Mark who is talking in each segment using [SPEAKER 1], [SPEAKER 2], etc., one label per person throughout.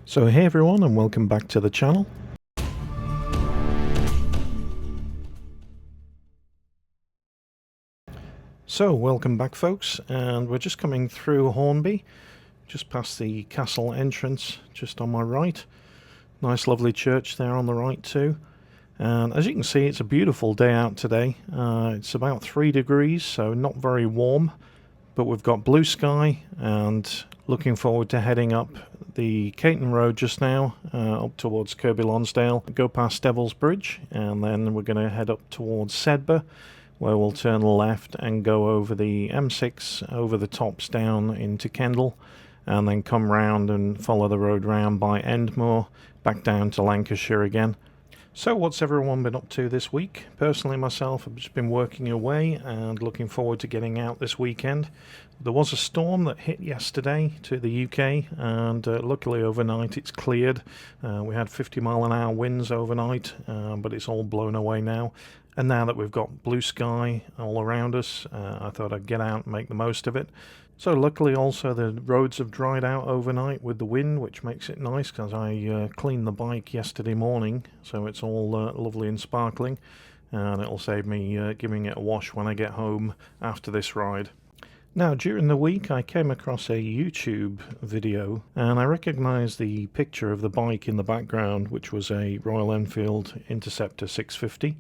[SPEAKER 1] So hey everyone, and welcome back to the channel. So welcome back folks, and we're just coming through Hornby, just past the castle entrance, just on my right. Nice lovely church there on the right too. And as you can see, it's a beautiful day out today. It's about 3 degrees, so not very warm, but we've got blue sky, and looking forward to heading up the Caton Road just now, up towards Kirby Lonsdale, go past Devil's Bridge, and then we're going to head up towards Sedbergh, where we'll turn left and go over the M6, over the tops down into Kendal, and then come round and follow the road round by Endmoor, back down to Lancashire again. So what's everyone been up to this week? Personally myself, I've just been working away and looking forward to getting out this weekend. There was a storm that hit yesterday to the UK, and luckily overnight it's cleared. We had 50-mile-an-hour winds overnight, but it's all blown away now. And now that we've got blue sky all around us, I thought I'd get out and make the most of it. So luckily also the roads have dried out overnight with the wind, which makes it nice, because I cleaned the bike yesterday morning, so it's all lovely and sparkling, and it'll save me giving it a wash when I get home after this ride. Now, during the week I came across a YouTube video, and I recognised the picture of the bike in the background, which was a Royal Enfield Interceptor 650.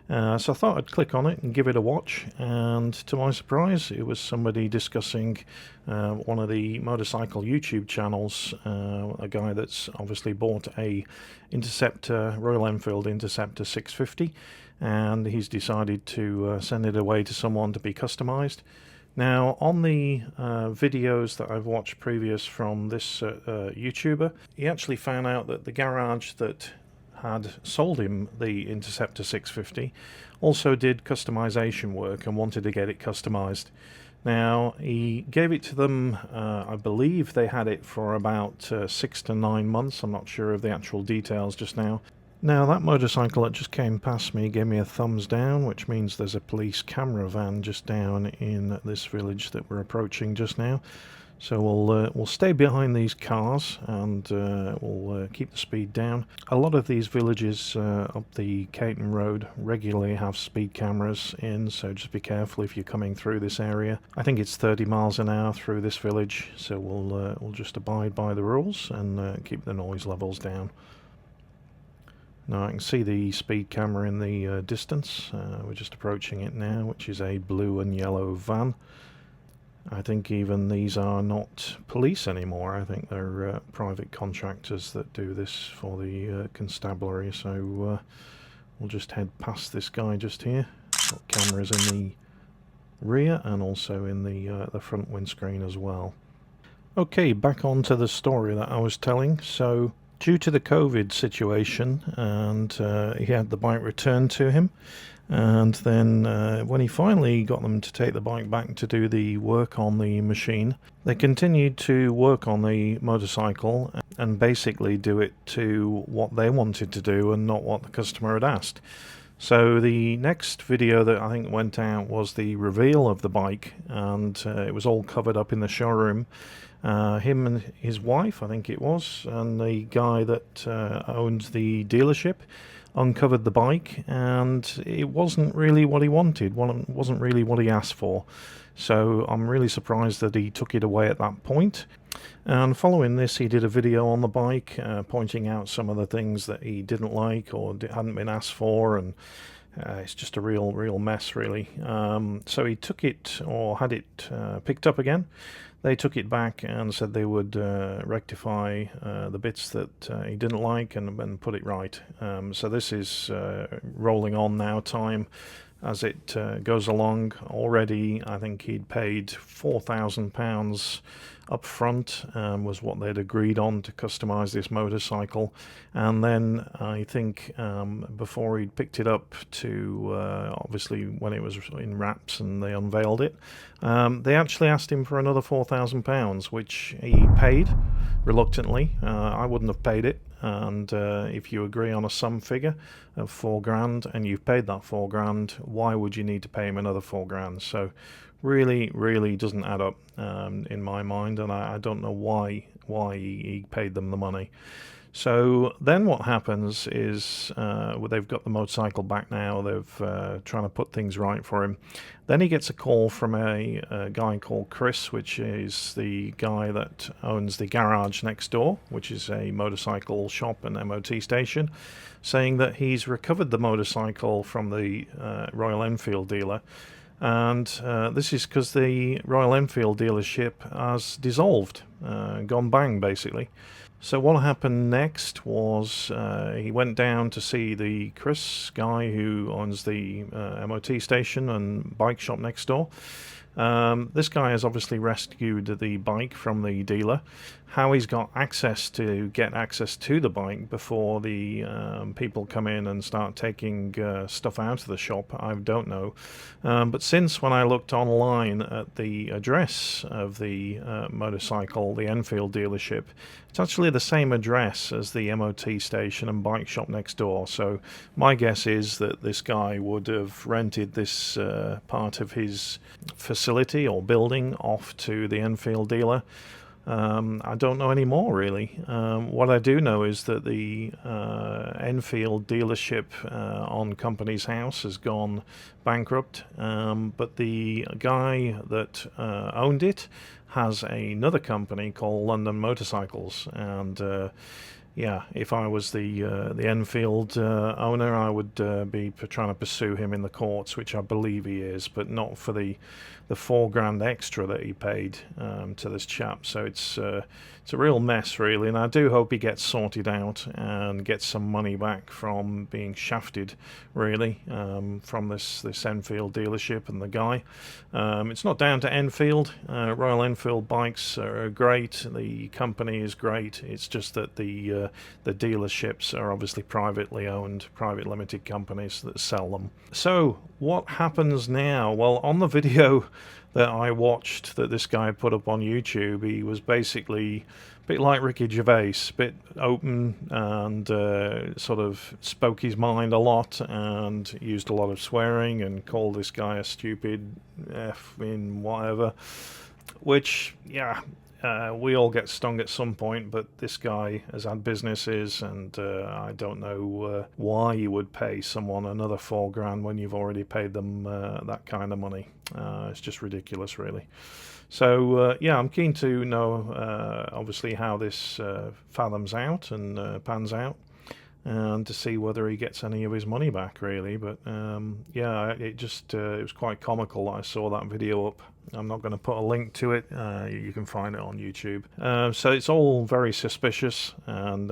[SPEAKER 1] So I thought I'd click on it and give it a watch, and to my surprise it was somebody discussing one of the motorcycle YouTube channels, a guy that's obviously bought a Interceptor, Royal Enfield Interceptor 650, and he's decided to send it away to someone to be customised. Now, on the videos that I've watched previous from this YouTuber, he actually found out that the garage that had sold him the Interceptor 650 also did customization work and wanted to get it customized. Now, he gave it to them, I believe they had it for about 6 to 9 months. I'm not sure of the actual details just now. Now, that motorcycle that just came past me gave me a thumbs down, which means there's a police camera van just down in this village that we're approaching just now. So we'll stay behind these cars, and we'll keep the speed down. A lot of these villages up the Caton Road regularly have speed cameras in, so just be careful if you're coming through this area. I think it's 30 miles an hour through this village, so we'll just abide by the rules and keep the noise levels down. Now I can see the speed camera in the distance. We're just approaching it now, which is a blue and yellow van. I think even these are not police anymore. I think they're private contractors that do this for the constabulary. So we'll just head past this guy just here. Got cameras in the rear and also in the front windscreen as well. Okay, back on to the story that I was telling. So, due to the COVID situation, and he had the bike returned to him, and then when he finally got them to take the bike back to do the work on the machine, they continued to work on the motorcycle and basically do it to what they wanted to do and not what the customer had asked. So the next video that I think went out was the reveal of the bike, and it was all covered up in the showroom. Him and his wife, I think it was, and the guy that owned the dealership uncovered the bike, and it wasn't really what he wanted, wasn't really what he asked for. So I'm really surprised that he took it away at that point. And following this, he did a video on the bike pointing out some of the things that he didn't like or hadn't been asked for, and it's just a real mess really. So he took it, or had it picked up again. They took it back and said they would rectify the bits that he didn't like and put it right. So this is rolling on now, time as it goes along. Already I think he'd paid £4,000 up front, was what they'd agreed on to customize this motorcycle, and then I think before he'd picked it up to obviously when it was in wraps and they unveiled it, they actually asked him for another £4,000, which he paid reluctantly. I wouldn't have paid it, and if you agree on a sum figure of £4,000 and you've paid that £4,000, why would you need to pay him another £4,000? So really doesn't add up in my mind, and I don't know why why he paid them the money. So then what happens is they've got the motorcycle back now. They've trying to put things right for him. Then he gets a call from a guy called Chris, which is the guy that owns the garage next door, which is a motorcycle shop and MOT station, saying that he's recovered the motorcycle from the Royal Enfield dealer. And this is because the Royal Enfield dealership has dissolved, gone bang basically. So what happened next was he went down to see the Chris guy who owns the MOT station and bike shop next door. This guy has obviously rescued the bike from the dealer. How he's got access to the bike before the people come in and start taking stuff out of the shop, I don't know. But since when I looked online at the address of the motorcycle, the Enfield dealership, it's actually the same address as the MOT station and bike shop next door. So my guess is that this guy would have rented this part of his facility or building off to the Enfield dealer. I don't know any more really. What I do know is that the Enfield dealership on Company's House has gone bankrupt, but the guy that owned it has another company called London Motorcycles, and yeah, if I was the Enfield owner, I would be trying to pursue him in the courts, which I believe he is, but not for the $4,000 extra that he paid to this chap. So it's a real mess, really, and I do hope he gets sorted out and gets some money back from being shafted, really, from this Enfield dealership and the guy. It's not down to Enfield. Royal Enfield bikes are great. The company is great. It's just that the dealerships are obviously privately owned, private limited companies that sell them. So what happens now? Well, on the video that I watched that this guy put up on YouTube, he was basically a bit like Ricky Gervais, a bit open and sort of spoke his mind a lot and used a lot of swearing and called this guy a stupid F in whatever, which, yeah, we all get stung at some point, but this guy has had businesses, and I don't know why you would pay someone another $4,000 when you've already paid them that kind of money. It's just ridiculous, really. So yeah, I'm keen to know obviously how this fathoms out and pans out, and to see whether he gets any of his money back, really. But yeah, it was quite comical that I saw that video up. I'm not going to put a link to it. You can find it on YouTube. So it's all very suspicious, and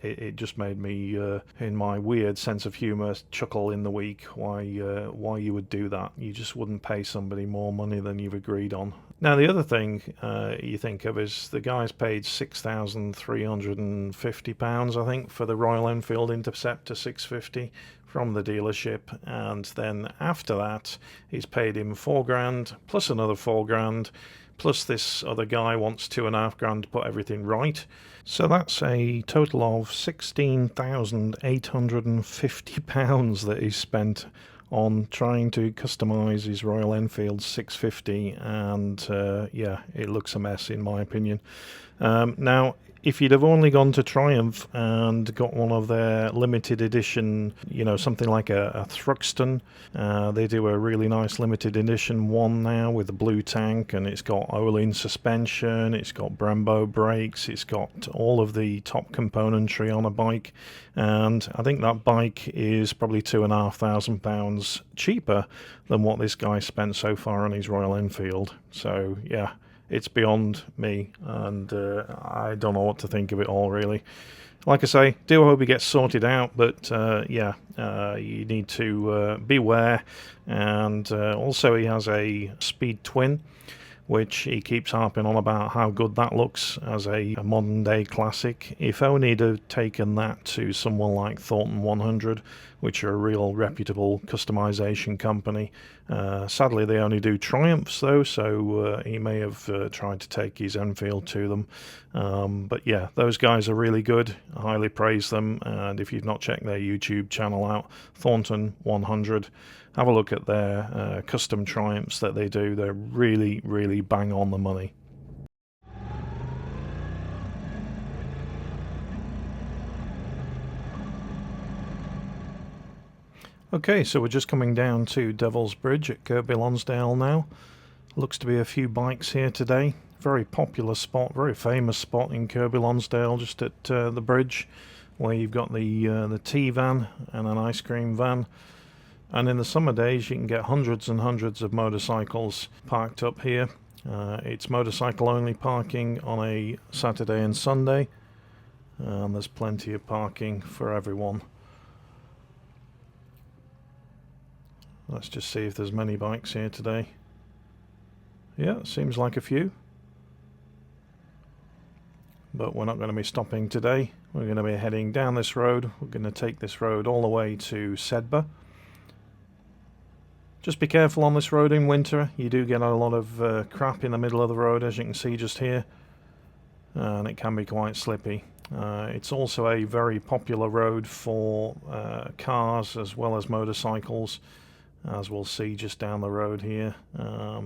[SPEAKER 1] it just made me, in my weird sense of humour, chuckle in the week why you would do that. You just wouldn't pay somebody more money than you've agreed on. Now, the other thing you think of is the guy's paid £6,350, I think, for the Royal Enfield Interceptor 650 from the dealership, and then after that he's paid him $4,000 plus another $4,000, plus this other guy wants $2,500 to put everything right. So that's a total of £16,850 that he spent on trying to customize his Royal Enfield 650, and yeah, it looks a mess in my opinion. Now, if you'd have only gone to Triumph and got one of their limited edition, you know, something like a Thruxton, they do a really nice limited edition one now with a blue tank, and it's got Olin suspension, it's got Brembo brakes, it's got all of the top componentry on a bike, and I think that bike is probably £2,500 cheaper than what this guy spent so far on his Royal Enfield. So yeah, it's beyond me, and I don't know what to think of it all, really. Like I say, do hope he gets sorted out, but yeah, you need to beware. And also he has a Speed Twin, which he keeps harping on about how good that looks as a modern day classic. If only he'd have taken that to someone like Thornton 100, which are a real reputable customization company. Sadly, they only do Triumphs though, so he may have tried to take his Enfield to them. But yeah, those guys are really good. I highly praise them, and if you've not checked their YouTube channel out, Thornton 100, have a look at their custom Triumphs that they do. They're really, really bang on the money. Okay, so we're just coming down to Devil's Bridge at Kirkby Lonsdale now. Looks to be a few bikes here today. Very popular spot, very famous spot in Kirkby Lonsdale, just at the bridge, where you've got the tea van and an ice cream van. And in the summer days you can get hundreds and hundreds of motorcycles parked up here. It's motorcycle only parking on a Saturday and Sunday, and there's plenty of parking for everyone. Let's just see if there's many bikes here today. Yeah, seems like a few. But we're not going to be stopping today. We're going to be heading down this road. We're going to take this road all the way to Sedbergh. Just be careful on this road in winter. You do get a lot of crap in the middle of the road, as you can see just here. And it can be quite slippy. It's also a very popular road for cars as well as motorcycles, as we'll see just down the road here.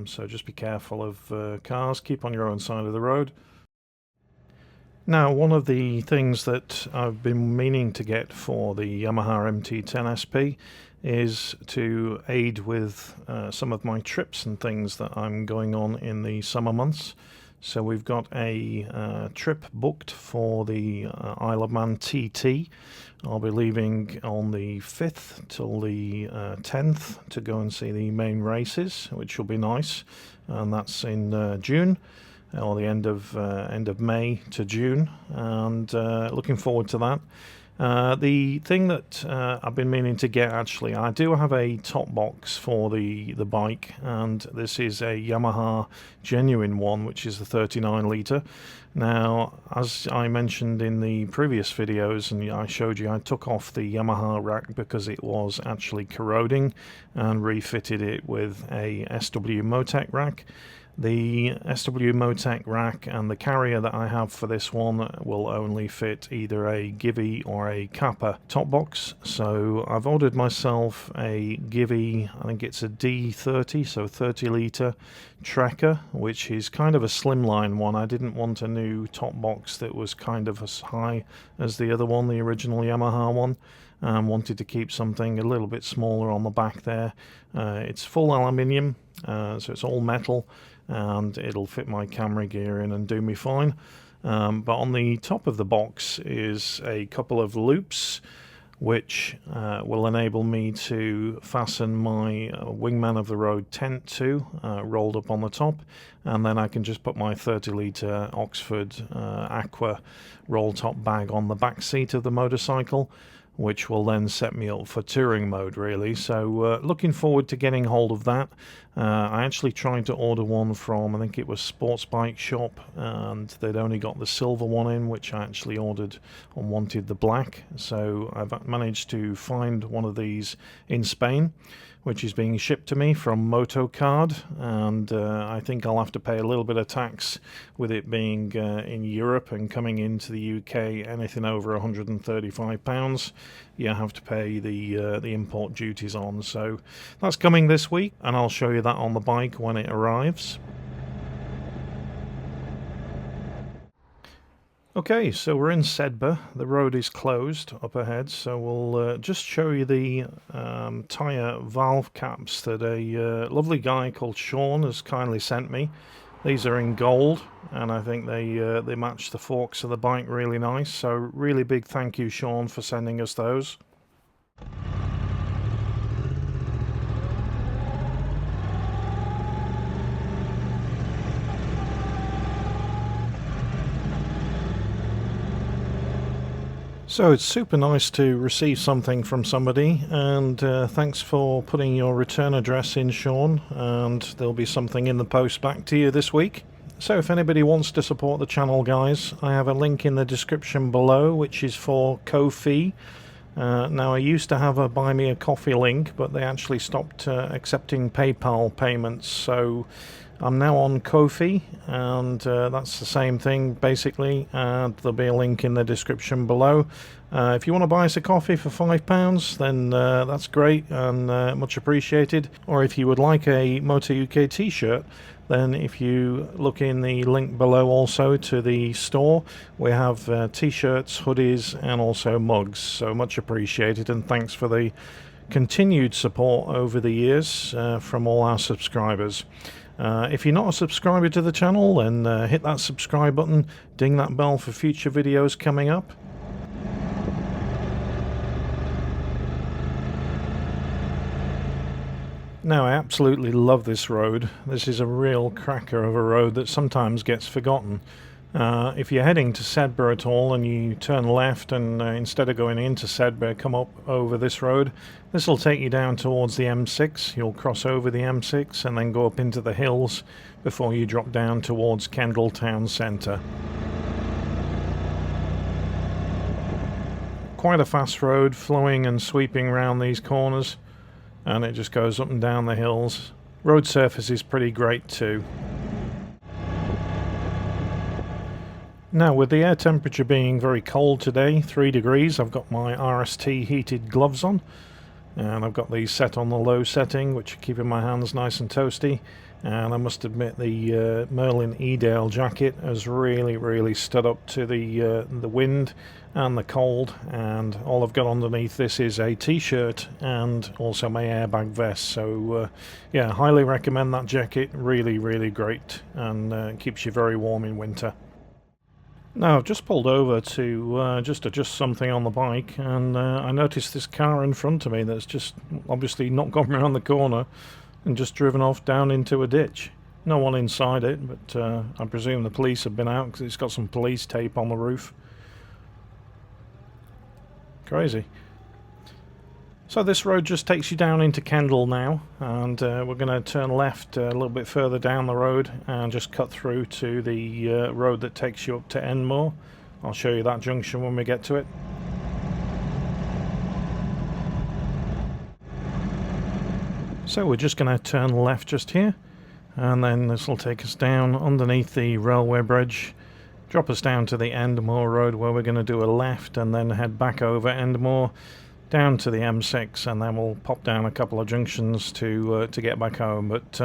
[SPEAKER 1] So just be careful of cars. Keep on your own side of the road. Now, one of the things that I've been meaning to get for the Yamaha MT10SP is to aid with some of my trips and things that I'm going on in the summer months. So we've got a trip booked for the Isle of Man TT. I'll be leaving on the 5th till the 10th to go and see the main races, which will be nice. And that's in June, or the end of May to June, and looking forward to that. The thing that I've been meaning to get, actually, I do have a top box for the bike, and this is a Yamaha genuine one, which is the 39 litre. Now, as I mentioned in the previous videos, and I showed you, I took off the Yamaha rack because it was actually corroding, and refitted it with a SW Motec rack. The SW Motec rack and the carrier that I have for this one will only fit either a Givi or a Kappa top box. So I've ordered myself a Givi, I think it's a D30, so 30 litre Trekker, which is kind of a slimline one. I didn't want a new top box that was kind of as high as the other one, the original Yamaha one. Wanted to keep something a little bit smaller on the back there. It's full aluminium, so it's all metal, and it'll fit my camera gear in and do me fine. But on the top of the box is a couple of loops which will enable me to fasten my Wingman of the Road tent to, rolled up on the top, and then I can just put my 30 litre Oxford Aqua roll top bag on the back seat of the motorcycle, which will then set me up for touring mode, really. So looking forward to getting hold of that. I actually tried to order one from, I think it was Sports Bike Shop, and they'd only got the silver one in, which I actually ordered and wanted the black. So I've managed to find one of these in Spain, which is being shipped to me from MotoUK, and I think I'll have to pay a little bit of tax with it being in Europe and coming into the UK. Anything over £135, you have to pay the import duties on. So that's coming this week, and I'll show you that on the bike when it arrives. Okay, so we're in Sedbergh. The road is closed up ahead, so we'll just show you the tyre valve caps that a lovely guy called Sean has kindly sent me. These are in gold, and I think they match the forks of the bike really nice. So really big thank you, Sean, for sending us those. So it's super nice to receive something from somebody, and thanks for putting your return address in, Sean, and there'll be something in the post back to you this week. So if anybody wants to support the channel, guys, I have a link in the description below, which is for Ko-fi. Now, I used to have a Buy Me a Coffee link, but they actually stopped accepting PayPal payments, so I'm now on Ko-fi, and that's the same thing basically. There'll be a link in the description below. If you want to buy us a coffee for £5, then that's great and much appreciated. Or if you would like a MotoUK t-shirt, then if you look in the link below also to the store, we have t-shirts, hoodies, and also mugs. So much appreciated, and thanks for the continued support over the years from all our subscribers. If you're not a subscriber to the channel, then hit that subscribe button, ding that bell for future videos coming up. Now, I absolutely love this road. This is a real cracker of a road that sometimes gets forgotten. If you're heading to Sedbergh at all and you turn left and instead of going into Sedbergh come up over this road, this will take you down towards the M6. You'll cross over the M6 and then go up into the hills before you drop down towards Kendal town centre. Quite a fast road, flowing and sweeping around these corners, and it just goes up and down the hills. Road surface is pretty great too. Now, with the air temperature being very cold today, 3 degrees, I've got my RST heated gloves on, and I've got these set on the low setting, which are keeping my hands nice and toasty. And I must admit, the Merlin Edale jacket has really stood up to the wind and the cold, and all I've got underneath this is a t-shirt and also my airbag vest. So yeah, highly recommend that jacket. Really great, and keeps you very warm in winter. Now, I've just pulled over to just adjust something on the bike, and I noticed this car in front of me that's just obviously not gone around the corner and just driven off down into a ditch. No one inside it, but I presume the police have been out because it's got some police tape on the roof. Crazy. So this road just takes you down into Kendal now, and we're going to turn left a little bit further down the road and just cut through to the road that takes you up to Enmore. I'll show you that junction when we get to it. So we're just going to turn left just here, and then this will take us down underneath the railway bridge, drop us down to the Enmore road, where we're going to do a left and then head back over Enmore down to the M6, and then we'll pop down a couple of junctions to get back home. But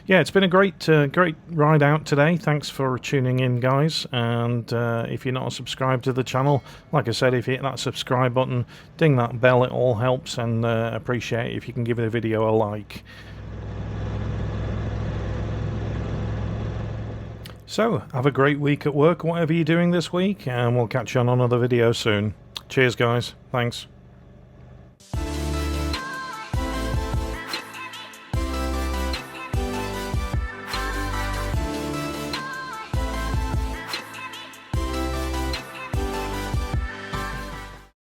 [SPEAKER 1] yeah, it's been a great ride out today. Thanks for tuning in, guys. And if you're not subscribed to the channel, like I said, if you hit that subscribe button, ding that bell, it all helps, and appreciate it if you can give the video a like. So have a great week at work, whatever you're doing this week, and we'll catch you on another video soon. Cheers, guys. Thanks.